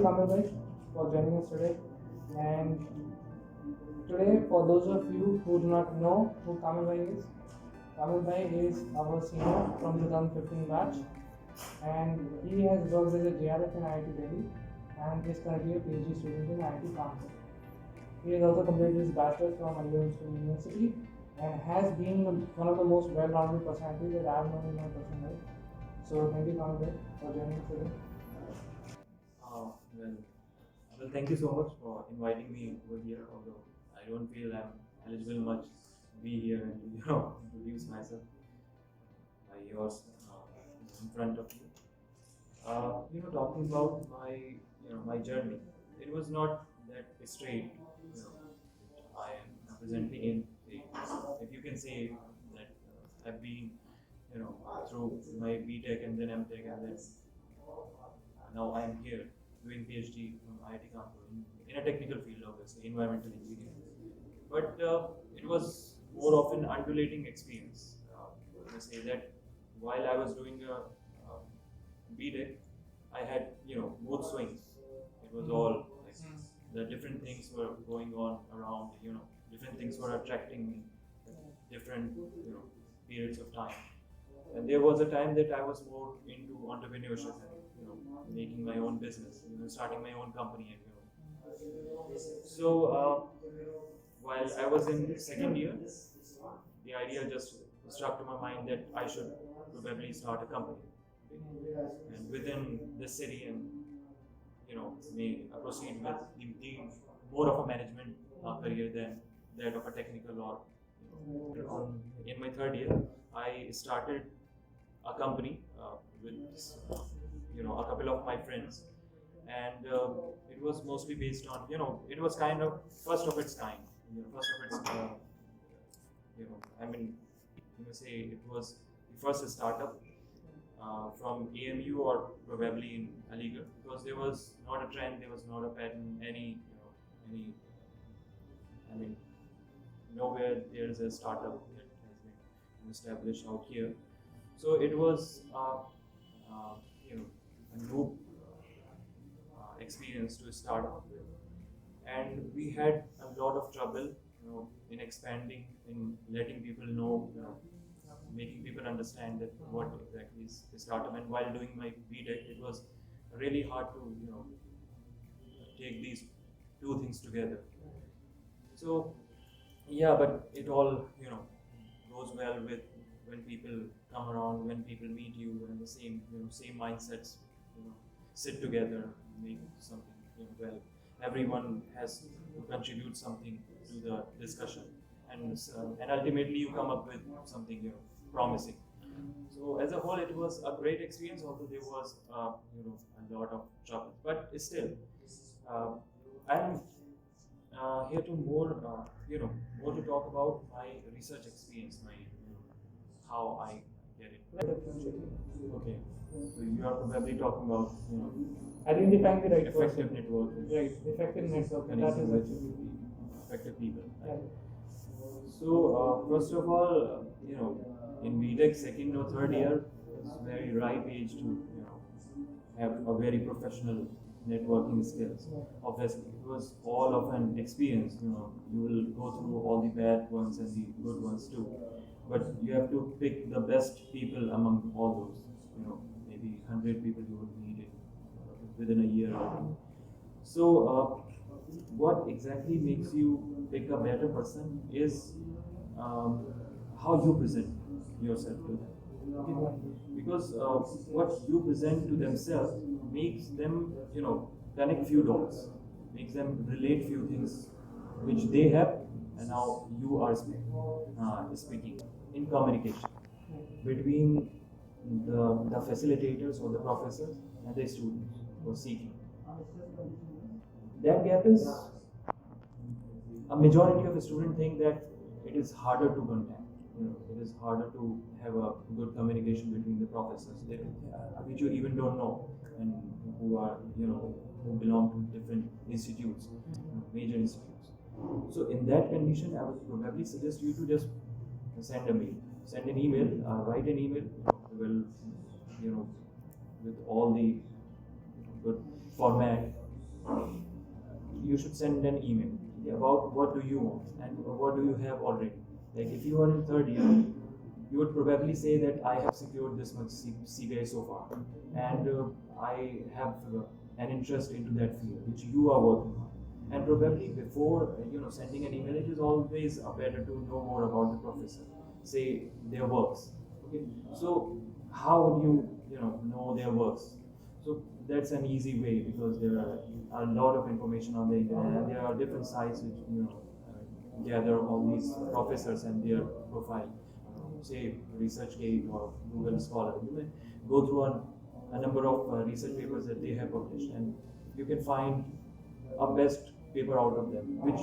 Kamil for joining us today. And today, for those of you who do not know who Kamil is our senior from 2015 batch, and he has worked as a JRF in IIT Delhi and is currently a PhD student in IIT Kanpur. He has also completed his bachelor's from University and has been one of the most well-rounded personalities that I have known in my personal life. So thank you, Kamil, for joining us today. Well, thank you so much for inviting me over here. Although I don't feel I'm eligible much to be here and to introduce myself by yours in front of you. Talking about my journey, it was not that straight. I am presently in. If you can say that I've been through my B.Tech and then M.Tech and then now I am here doing PhD from IIT Kanpur in a technical field, obviously, environmental engineering. But it was more of an undulating experience. I say that while I was doing a B.Tech, I had mood swings. It was all like the different things were going on around. Different things were attracting me. Different periods of time. And there was a time that I was more into entrepreneurship and making my own business, starting my own company. And so while I was in second year, the idea just struck to my mind that I should probably start a company, and within the city, and may proceed with the more of a management career than that of a technical or. In my third year, I started a company with a couple of my friends, and it was mostly based on it was kind of first of its kind. Say it was the first startup from AMU or probably in Aligarh, because there was not a trend, there was not a pattern, nowhere there is a startup that has been established out here. So it was a new experience to start off with, and we had a lot of trouble in expanding, in letting people know, making people understand that what exactly is a startup. And while doing my B.Tech, it was really hard to take these two things together. So yeah, but it all goes well with when people come around, when people meet you, and the same same mindsets sit together, make something well. Everyone has to contribute something to the discussion, and ultimately you come up with something promising. So as a whole, it was a great experience. Although there was a lot of trouble, but still, I'm here to more to talk about my research experience, my how I get it. Okay, so you are probably talking about Identifying the right effective networking. Right, effective networking. That is actually effective people. Right? So first of all, in B.Tech second or third year is very ripe age to have a very professional networking skills. Obviously, it was all of an experience. You will go through all the bad ones and the good ones too. But you have to pick the best people among all those. Maybe 100 people you would meet within a year or two. So, what exactly makes you pick a better person is how you present yourself to them. Because what you present to themselves makes them, connect few dots, makes them relate few things which they have, and now you are speaking in communication between the facilitators or the professors and the students who are seeking. That gap is a majority of the students think that it is harder to contact. It is harder to have a good communication between the professors, which you even don't know, and who are who belong to different institutes, major institutes. So in that condition, I would probably suggest you to just send an email, write an email. Well, with all the good format, you should send an email about what do you want and what do you have already. Like if you are in third year, you would probably say that I have secured this much CPI so far, and I have an interest into that field which you are working on. And probably before sending an email, it is always better to know more about the professor, say their works. Okay, so how would you know their works? So that's an easy way, because there are a lot of information on the internet, and there are different sites which gather all these professors and their profile. Say ResearchGate or Google Scholar, you may go through a number of research papers that they have published, and you can find a best paper out of them which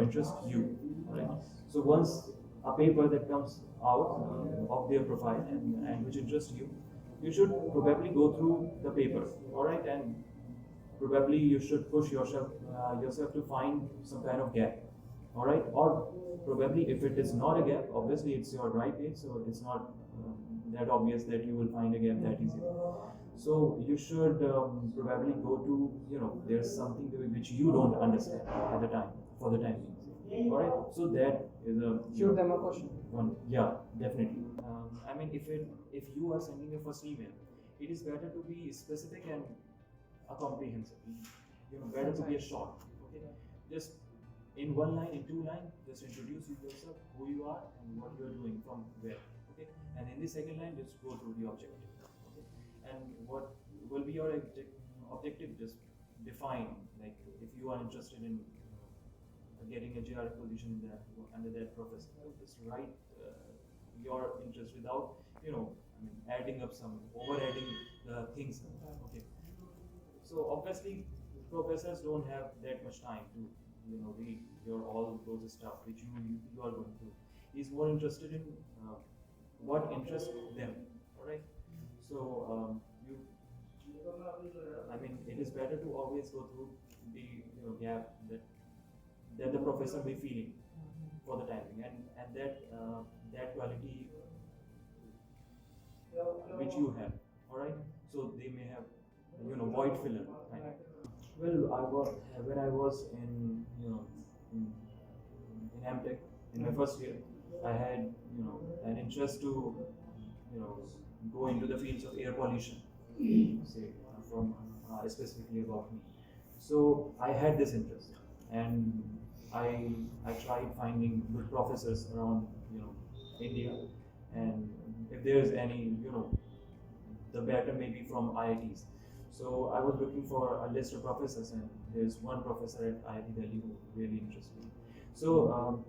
interests you, right? So once a paper that comes out of their profile and which interests you, you should probably go through the paper, all right, and probably you should push yourself to find some kind of gap, all right, or probably if it is not a gap, obviously it's your right page, so it's not that obvious that you will find a gap that easily. So you should probably go to there's something which you don't understand at the time, for the time being, all right. So that is a Shoot them a question. one, yeah, definitely. I mean, if you are sending your first email, it is better to be specific and comprehensive. Better to be a short. Okay, just in one line, in two line, just introduce yourself, who you are, and what you are doing from where. Okay, and in the second line, just go through the objective. Okay, and what will be your objective? Just define. Like if you are interested in getting a GRF position in that under that professor, just write your interest without adding up some over adding the things. Okay, so obviously professors don't have that much time to read your all those stuff which you are going through. He's more interested in what interests them, all right. So you I mean, it is better to always go through the gap that the professor be feeling for the timing, and that quality which you have, all right. So they may have void filler, right? Well, when I was in in MTech in my first year, I had an interest to go into the fields of air pollution, say from specifically about me. So I had this interest, and I tried finding good professors around India, and if there's any the better maybe from IITs. So I was looking for a list of professors, and there's one professor at IIT Delhi who really interested me. So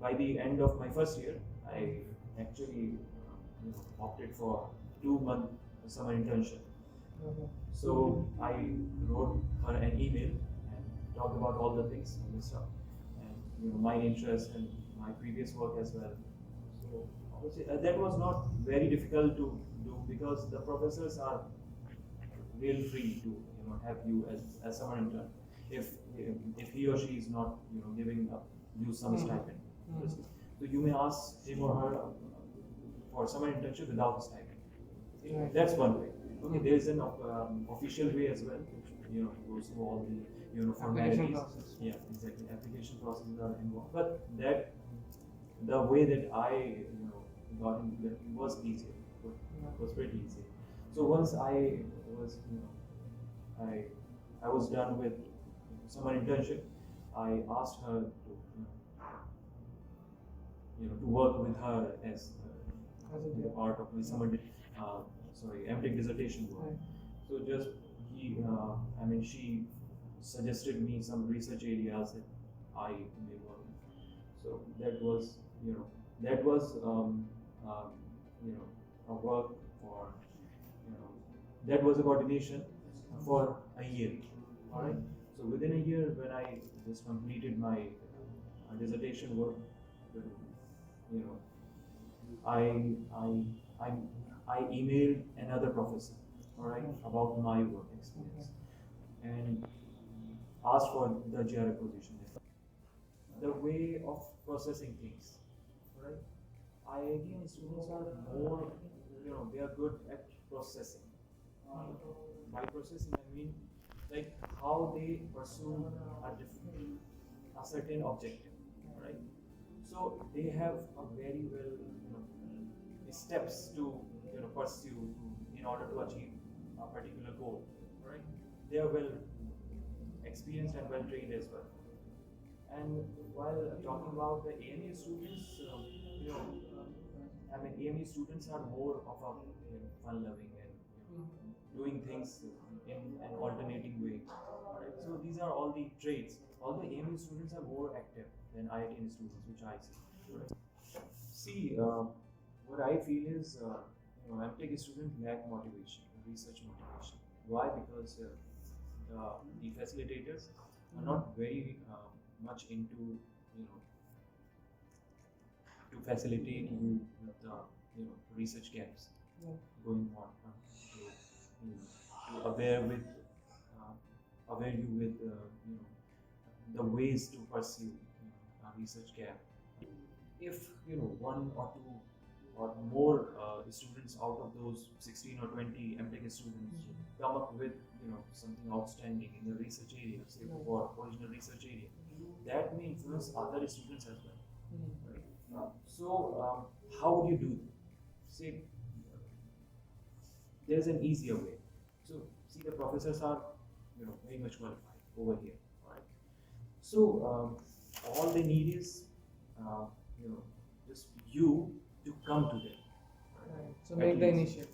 by the end of my first year, I actually opted for 2 month summer internship. So I wrote her an email and talked about all the things and this stuff, and my interest and my previous work as well. So obviously that was not very difficult to do, because the professors are real free to have you as summer intern if he or she is not giving you some stipend. Obviously. So you may ask him or her for summer internship without a stipend. Okay? That's one way. Okay, there is an official way as well, which goes through all the formalities. Yeah, exactly. Application processes are involved, but that the way that I got into that was easier. It was pretty easy. So once I was I was done with summer internship, I asked her to to work with her as part of my summer MTech dissertation work. So just she suggested me some research areas that I may work in. So that was a work for that was a coordination for a year. All right. So within a year, when I just completed my dissertation work, I I I emailed another professor, all right, about my work experience, and asked for the GRF position. The way of processing things, right? IIT students are more, they are good at processing. By processing, I mean like how they pursue a certain objective, right? So they have a very well, steps to pursue in order to achieve a particular goal, right? They are well experienced and well trained as well. And while talking about the AME students, I mean, AME students are more of a fun-loving and doing things in an alternating way. Right? So these are all the traits. All the AME students are more active than IIT students, which I see. Right? See, what I feel is, MTech students lack motivation, research motivation. Why? Because the facilitators are not very much into, to facilitate you with the, research gaps going on, to aware you with, the ways to pursue a research gap. If one or two or more students out of those 16 or 20 MTech students come up with something outstanding in the research area, say for original research area, that may influence other students as well. Right? So how would you do that? Say there's an easier way. So see, the professors are very much qualified over here. Right? So all they need is just you to come to them. Right. So make the initiative.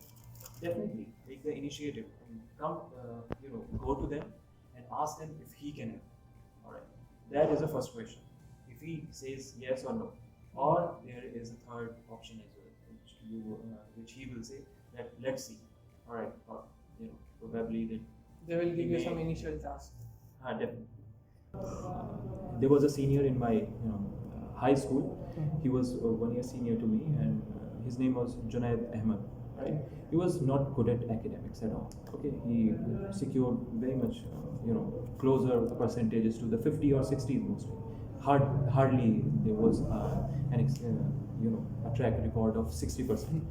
Definitely take the initiative and come, go to them and ask them if he can help. All right, that is the first question. If he says yes or no, or there is a third option as well, which he will say that let's see. All right, or probably that they will give you some initial task. Definitely. There was a senior in my high school. He was 1 year senior to me, and his name was Junaid Ahmed. Right? He was not good at academics at all. Okay, he secured very much, closer percentages to the 50 or 60s mostly. Hardly there was a track record of 60%.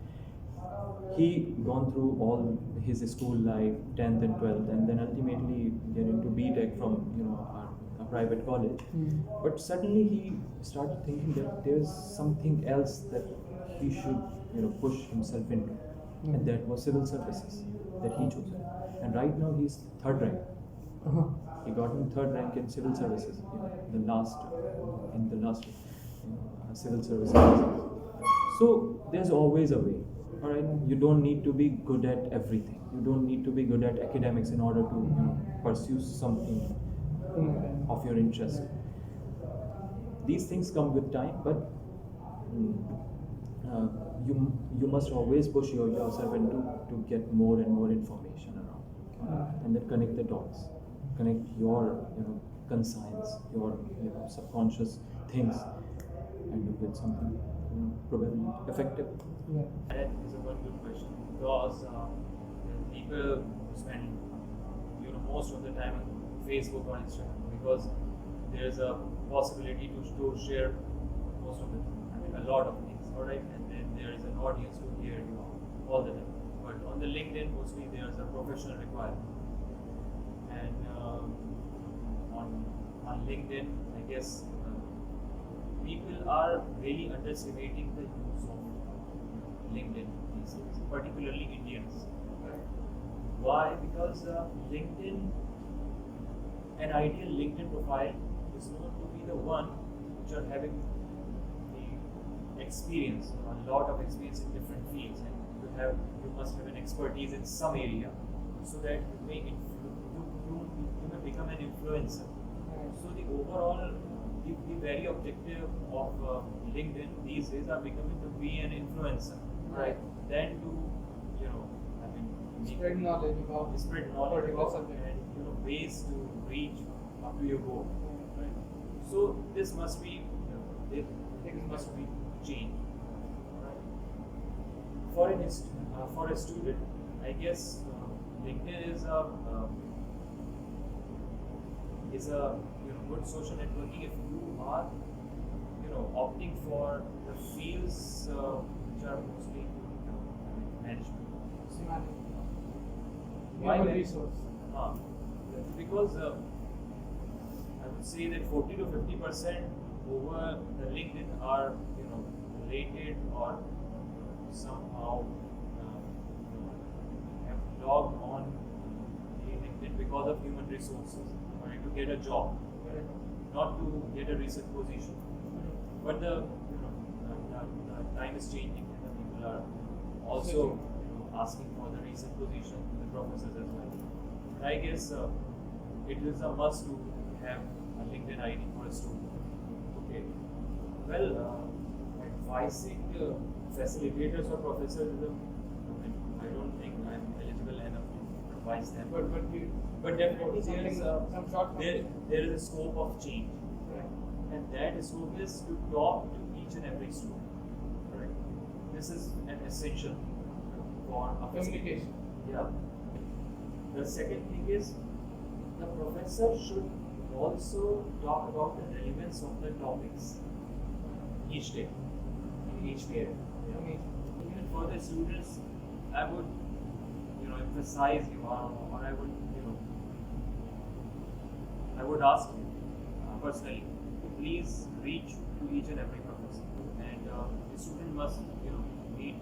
He gone through all his school life, 10th and 12th, and then ultimately get into BTech from a private college. But suddenly he started thinking that there's something else that he should push himself into, and that was civil services that he chose. And right now he's third rank. He got in third rank in civil services, the last civil services. So there's always a way. All right, you don't need to be good at everything. You don't need to be good at academics in order to pursue something of your interest. These things come with time, but you must always push yourself into to get more and more information around, and then connect the dots, connect your conscience, your subconscious things, and you get something probably effective. Yeah. That is a very good question, because people spend most of the time on Facebook or Instagram, because there is a possibility to share most of a lot of things, alright, and then there is an audience to hear you all the time. But on the LinkedIn, mostly there is a professional requirement, and on LinkedIn, I guess people are really underestimating the use of LinkedIn these days, particularly Indians. Why? Because LinkedIn, an ideal LinkedIn profile is known to be the one which are having the experience, a lot of experience in different fields, and you must have an expertise in some area, so that you may become an influencer. So the overall, the very objective of LinkedIn these days are becoming to be an influencer, right? Then to spread knowledge about particular subject, and ways to reach up to your goal, right? So this must be things must be changed, right? For a student, I guess LinkedIn is a good social networking if you are opting for the fields which are mostly management. human resource. because I would say that 40 to 50% over the LinkedIn are related or somehow have logged on the LinkedIn because of human resources or to get a job, not to get a research position. But the time is changing and the people are also asking for the research position, the professors as well. But I guess it is a must to have a LinkedIn ID for a student. Okay. Well, advising facilitators or professors, I don't think I'm eligible enough to advise them. But definitely there is a scope of change, and that scope is to talk to each and every student. Correct. This is an essential for a Communication. Yeah. The second thing is the professor should also talk about the relevance of the topics each day, in each period. Even for the students, I would emphasize you or I would ask you personally to please reach to each and every professor, and the student must meet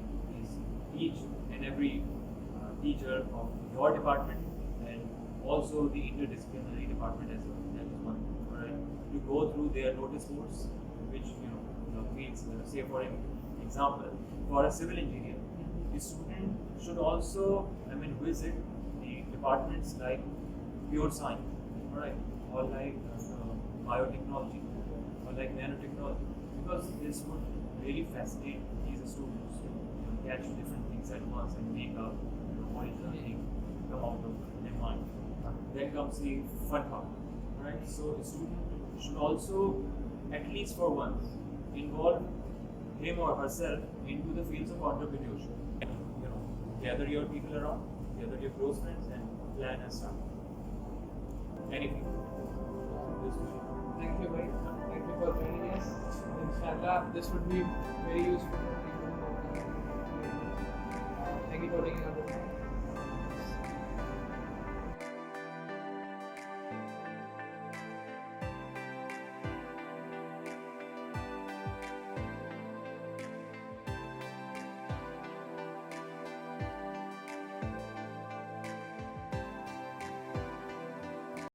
each and every teacher of your department and also the interdisciplinary department as well. That is one. Right? To go through their notice boards, which means say for example, for a civil engineer, the student should also visit the departments like pure science, alright, or like biotechnology, or like nanotechnology, because this would really fascinate these students to catch different things at once and make a original thing come out of their mind. Then comes the fun part, right? So a student should also, at least for once, involve him or herself into the fields of entrepreneurship. Gather your people around, gather your close friends, and plan a start. Anything. Thank you, bhai. Thank you for joining us. Inshallah, this would be very useful for people who are coming. Thank you for taking up the